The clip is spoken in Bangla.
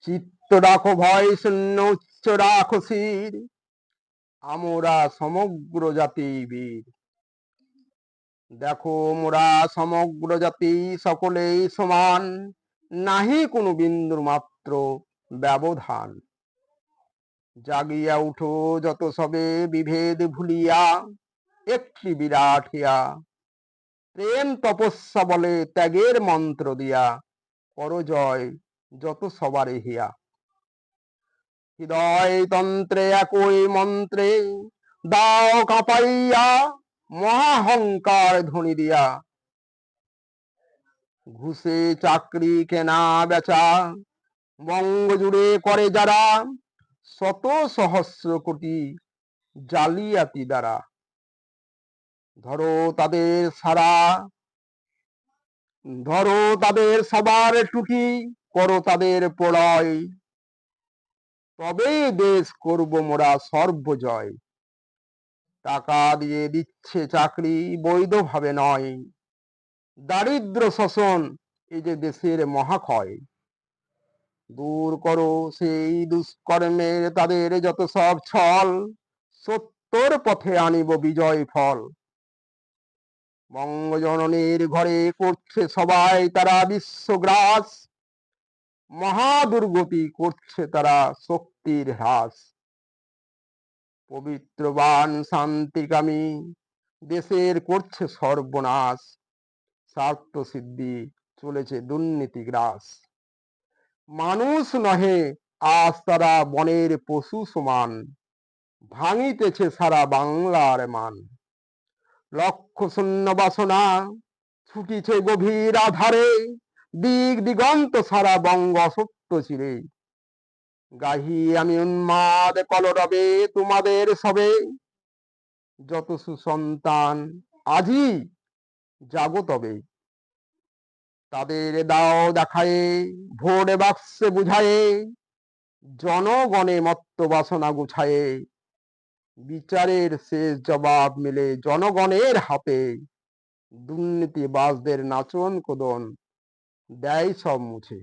চিত্ত রাখো ভয় শূন্য, উচ্চ রাখো শির, আমরা সমগ্র জাতি বীর। দেখো মোরা সমগ্র জাতি সকলেই সমান, নাহি কোনো বিন্দুর মাত্র ব্যবধান। জাগিয়া উঠো যত সবে বিভেদ ভুলিয়া, একটি বিরাট হিয়া, প্রেম তপস্যা বলে ত্যাগের মন্ত্র দিয়া, করো জয় যত সবারে হিয়া। হৃদয় তন্ত্রে একই মন্ত্রে দাও কাঁপাইয়া, মহাহংকার ধ্বনি দিয়া, ঘুষে চাকরি কেনা বেচা বঙ্গ জুড়ে করে যারা, শত সহস্র কোটি জালিয়াতি দ্বারা। ধরো তাদের সারা, ধরো তাদের সবার টুকি, করো তাদের প্রলয়, তবেই দেশ করব মোরা সর্বজয়। টাকা দিয়ে দিচ্ছে চাকরি বৈধভাবে নয়, দারিদ্র শোষণ এই যে দেশের মহাক্ষয়। দূর করো সেই দুষ্কর্মের তাদের যত সব ছল, সত্যর পথে আনিব বিজয় ফল। বঙ্গজননীর ঘরে করছে সবাই তারা বিশ্বগ্রাস, মহাদুর্গতি করছে তারা শক্তির হ্রাস। পবিত্রবান শান্তিকামী দেশের করছে সর্বনাশ, স্বার্থ সিদ্ধি চলেছে দুর্নীতি গ্রাস। মানুষ নহে আজ তারা বনের পশু সমান, ভাঙিতেছে সারা বাংলার মান। লক্ষ শূন্য বাসনা ছুটিছে গভীর আধারে, দিক দিগন্ত সারা বঙ্গ অসত্য চিরে। গাহি আমি উন্মাদ কলরবে তোমাদের সবে, যত সুসন্তান আজই জাগো তবে। তাদের দাও দেখায়ে ভোট বাক্সে বুঝায়ে, জনগণে মত্ত বাসনা গুছায়ে, বিচারের শেষ জবাব মিলে জনগণের হাতে। দুর্নীতিবাজদের নাচন কোদন দেয় সব মুছে।